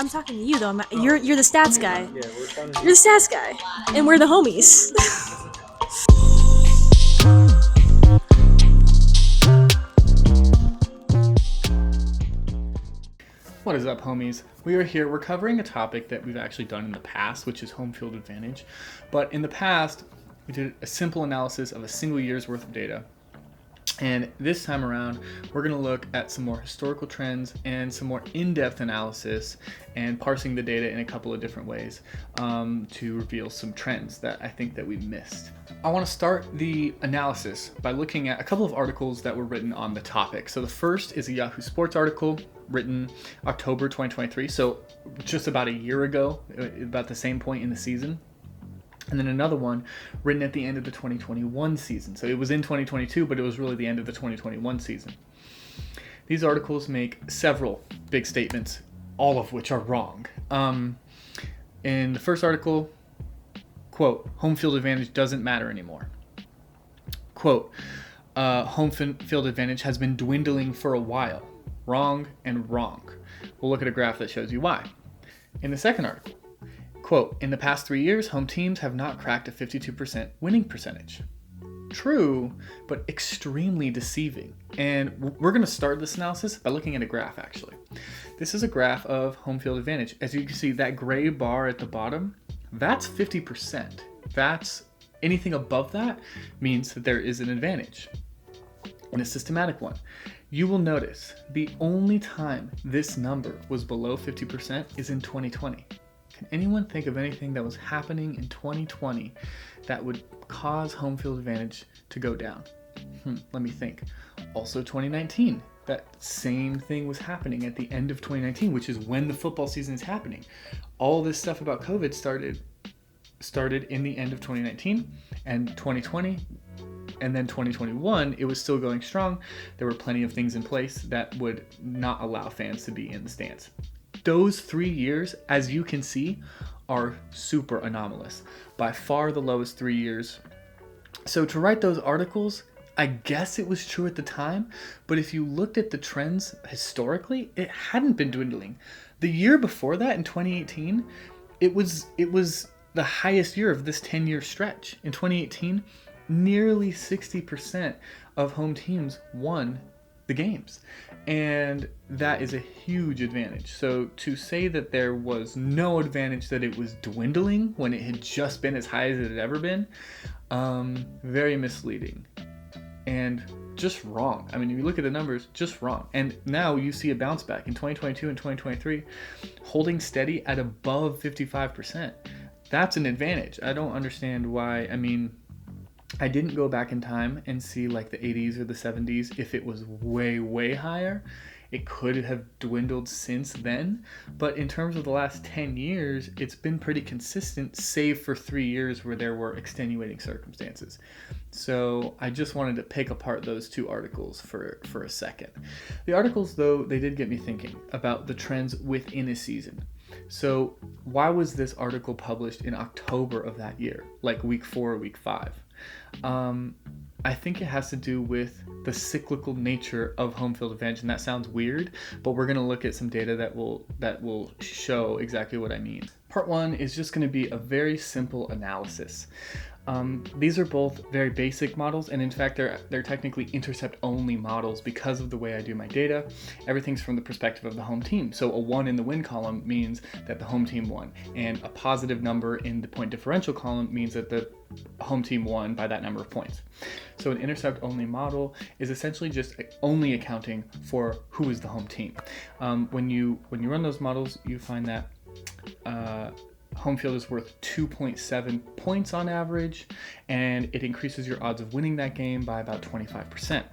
I'm talking to you though. You're the stats guy. Yeah, we're trying to. You're the stats guy, and we're the homies. What is up, homies? We are here. We're covering a topic that we've actually done in the past, which is home field advantage. But in the past, we did a simple analysis of a single year's worth of data. And this time around, we're going to look at some more historical trends and some more in-depth analysis and parsing the data in a couple of different ways to reveal some trends that I think that we missed. I want to start the analysis by looking at a couple of articles that were written on the topic. So the first is a Yahoo Sports article written October 2023, so just about a year ago, about the same point in the season. And then another one written at the end of the 2021 season. So it was in 2022, but it was really the end of the 2021 season. These articles make several big statements, all of which are wrong. In the first article, quote, home field advantage doesn't matter anymore. Quote, home field advantage has been dwindling for a while. Wrong and wrong. We'll look at a graph that shows you why. In the second article, quote, in the past 3 years, home teams have not cracked a 52% winning percentage. True, but extremely deceiving. And we're going to start this analysis by looking at a graph, actually. This is a graph of home field advantage. As you can see, that gray bar at the bottom, that's 50%. That's anything above that means that there is an advantage, and a systematic one. You will notice the only time this number was below 50% is in 2020. Can anyone think of anything that was happening in 2020 that would cause home field advantage to go down? Let me think. Also 2019, that same thing was happening at the end of 2019, which is when the football season is happening. All this stuff about COVID started in the end of 2019 and 2020. And then 2021, it was still going strong. There were plenty of things in place that would not allow fans to be in the stands. Those 3 years, as you can see, are super anomalous. By far the lowest 3 years. So to write those articles, I guess it was true at the time, but if you looked at the trends historically, it hadn't been dwindling. The year before that, in 2018, it was the highest year of this 10-year stretch. In 2018, nearly 60% of home teams won the games, and that is a huge advantage. So to say that there was no advantage, that it was dwindling when it had just been as high as it had ever been, very misleading and just wrong. I mean, if you look at the numbers, just wrong. And now you see a bounce back in 2022 and 2023, holding steady at above 55%. That's an advantage. I don't understand why. I mean, I didn't go back in time and see like the 80s or the 70s if it was way higher. It could have dwindled since then, but in terms of the last 10 years, it's been pretty consistent, save for 3 years where there were extenuating circumstances. So I just wanted to pick apart those two articles for a second. The articles, though, they did get me thinking about the trends within a season. So why was this article published in October of that year, like week 4 or week 5? I think it has to do with the cyclical nature of home field advantage, and that sounds weird, but we're going to look at some data that will show exactly what I mean. Part 1 is just going to be a very simple analysis. These are both very basic models, and in fact they're technically intercept-only models because of the way I do my data. Everything's from the perspective of the home team. So a 1 in the win column means that the home team won, and a positive number in the point differential column means that the home team won by that number of points. So an intercept-only model is essentially just only accounting for who is the home team. When you run those models, you find that home field is worth 2.7 points on average, and it increases your odds of winning that game by about 25%.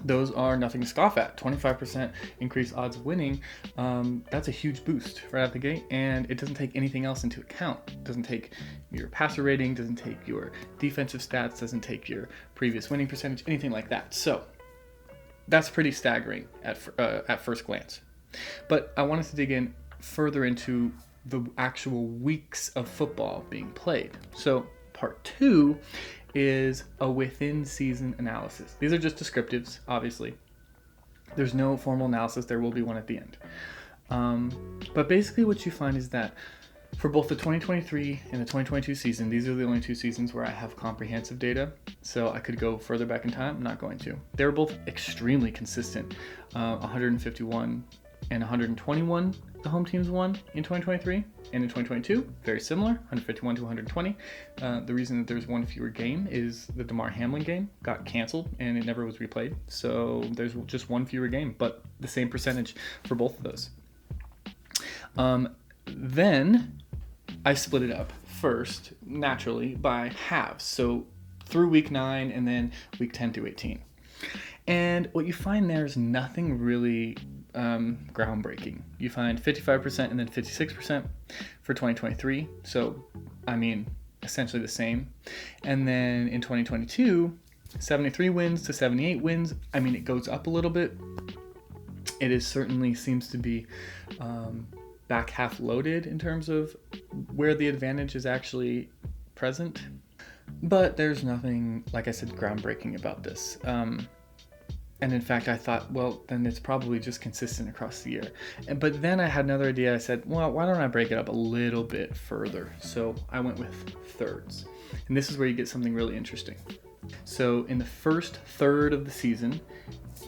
Those are nothing to scoff at. 25% increased odds of winning, that's a huge boost right out the gate, and it doesn't take anything else into account. It doesn't take your passer rating, doesn't take your defensive stats, doesn't take your previous winning percentage, anything like that. So that's pretty staggering at first glance. But I wanted to dig in further into the actual weeks of football being played. So part 2 is a within season analysis. These are just descriptives, obviously. There's no formal analysis. There will be one at the end. But basically what you find is that for both the 2023 and the 2022 season, these are the only two seasons where I have comprehensive data. So I could go further back in time. I'm not going to. They were both extremely consistent. 151 and 121 the home teams won in 2023, and in 2022 very similar, 151 to 120. The reason that there's one fewer game is the Damar Hamlin game got canceled and it never was replayed, so there's just one fewer game, but the same percentage for both of those. Then I split it up first naturally by halves, so through week 9 and then week 10 through 18. And what you find there is nothing really groundbreaking. You find 55% and then 56% for 2023. So, I mean, essentially the same. And then in 2022, 73 wins to 78 wins. I mean, it goes up a little bit. It is certainly seems to be back half loaded in terms of where the advantage is actually present. But there's nothing, like I said, groundbreaking about this. And in fact, I thought, well, then it's probably just consistent across the year. But then I had another idea. I said, well, why don't I break it up a little bit further? So I went with thirds. And this is where you get something really interesting. So in the first third of the season,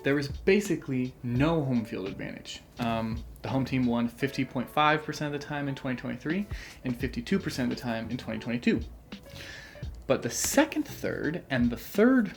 there was basically no home field advantage. The home team won 50.5% of the time in 2023 and 52% of the time in 2022. But the second third and the third,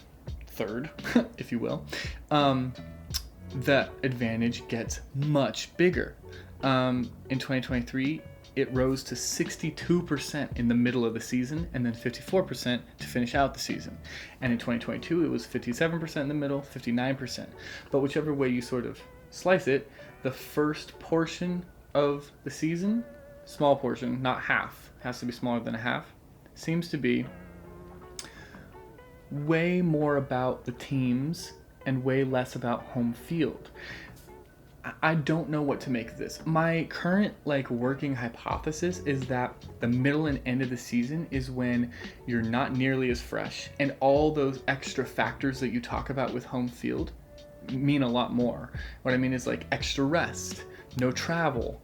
if you will, the advantage gets much bigger. In 2023, it rose to 62% in the middle of the season and then 54% to finish out the season. And in 2022, it was 57% in the middle, 59%. But whichever way you sort of slice it, the first portion of the season, small portion, not half, has to be smaller than a half, seems to be way more about the teams and way less about home field. I don't know what to make of this. My current working hypothesis is that the middle and end of the season is when you're not nearly as fresh, and all those extra factors that you talk about with home field mean a lot more. What I mean is extra rest, no travel,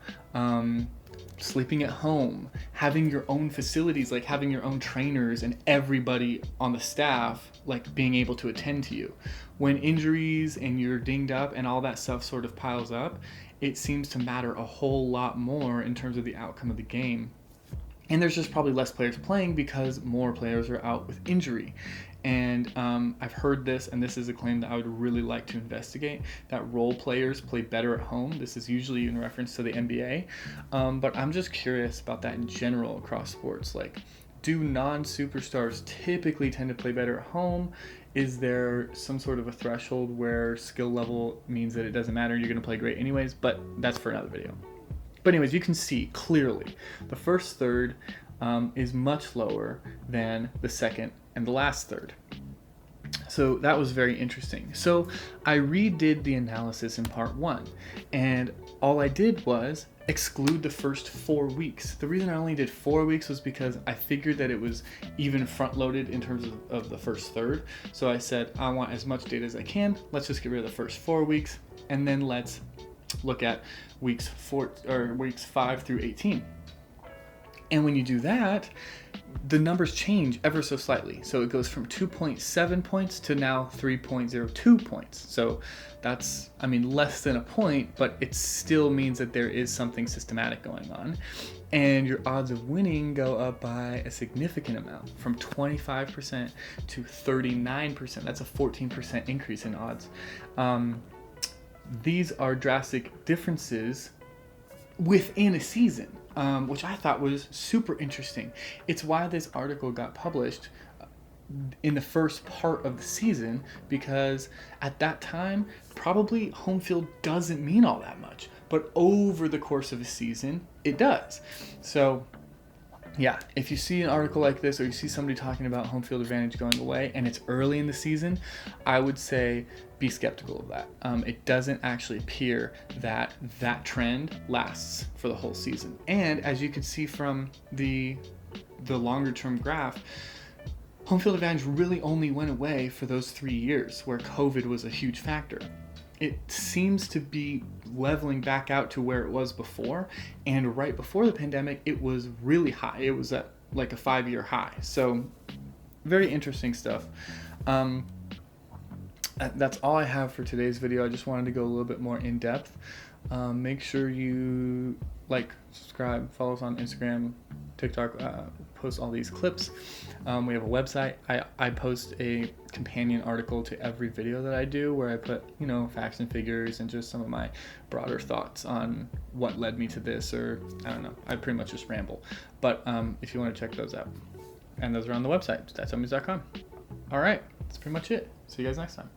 sleeping at home, having your own facilities, having your own trainers and everybody on the staff being able to attend to you. When injuries and you're dinged up and all that stuff sort of piles up, it seems to matter a whole lot more in terms of the outcome of the game. And there's just probably less players playing because more players are out with injury. And I've heard this, and this is a claim that I would really like to investigate, that role players play better at home. This is usually in reference to the NBA. But I'm just curious about that in general across sports. Do non-superstars typically tend to play better at home? Is there some sort of a threshold where skill level means that it doesn't matter, you're going to play great anyways? But that's for another video. But anyways, you can see clearly the first third is much lower than the second and the last third. So that was very interesting. So I redid the analysis in part 1, and all I did was exclude the first 4 weeks. The reason I only did 4 weeks was because I figured that it was even front loaded in terms of the first third. So I said, I want as much data as I can. Let's just get rid of the first 4 weeks, and then let's look at weeks 5 through 18. And when you do that, the numbers change ever so slightly. So it goes from 2.7 points to now 3.02 points. So that's, less than a point, but it still means that there is something systematic going on. And your odds of winning go up by a significant amount, from 25% to 39%. That's a 14% increase in odds. These are drastic differences within a season, which I thought was super interesting. It's why this article got published in the first part of the season, because at that time, probably home field doesn't mean all that much, but over the course of a season, it does. So yeah, if you see an article like this, or you see somebody talking about home field advantage going away and it's early in the season, I would say be skeptical of that. It doesn't actually appear that that trend lasts for the whole season. And as you can see from the longer term graph, home field advantage really only went away for those 3 years where COVID was a huge factor. it seems to be leveling back out to where it was before. And right before the pandemic, it was really high. It was at like a 5-year high. So very interesting stuff. That's all I have for today's video. I just wanted to go a little bit more in depth. Make sure you like, subscribe, follow us on Instagram, TikTok, post all these clips. We have a website. I post a companion article to every video that I do where I put, facts and figures and just some of my broader thoughts on what led me to this, or I don't know. I pretty much just ramble. But if you want to check those out, and those are on the website, StatsDetective.com. All right, that's pretty much it. See you guys next time.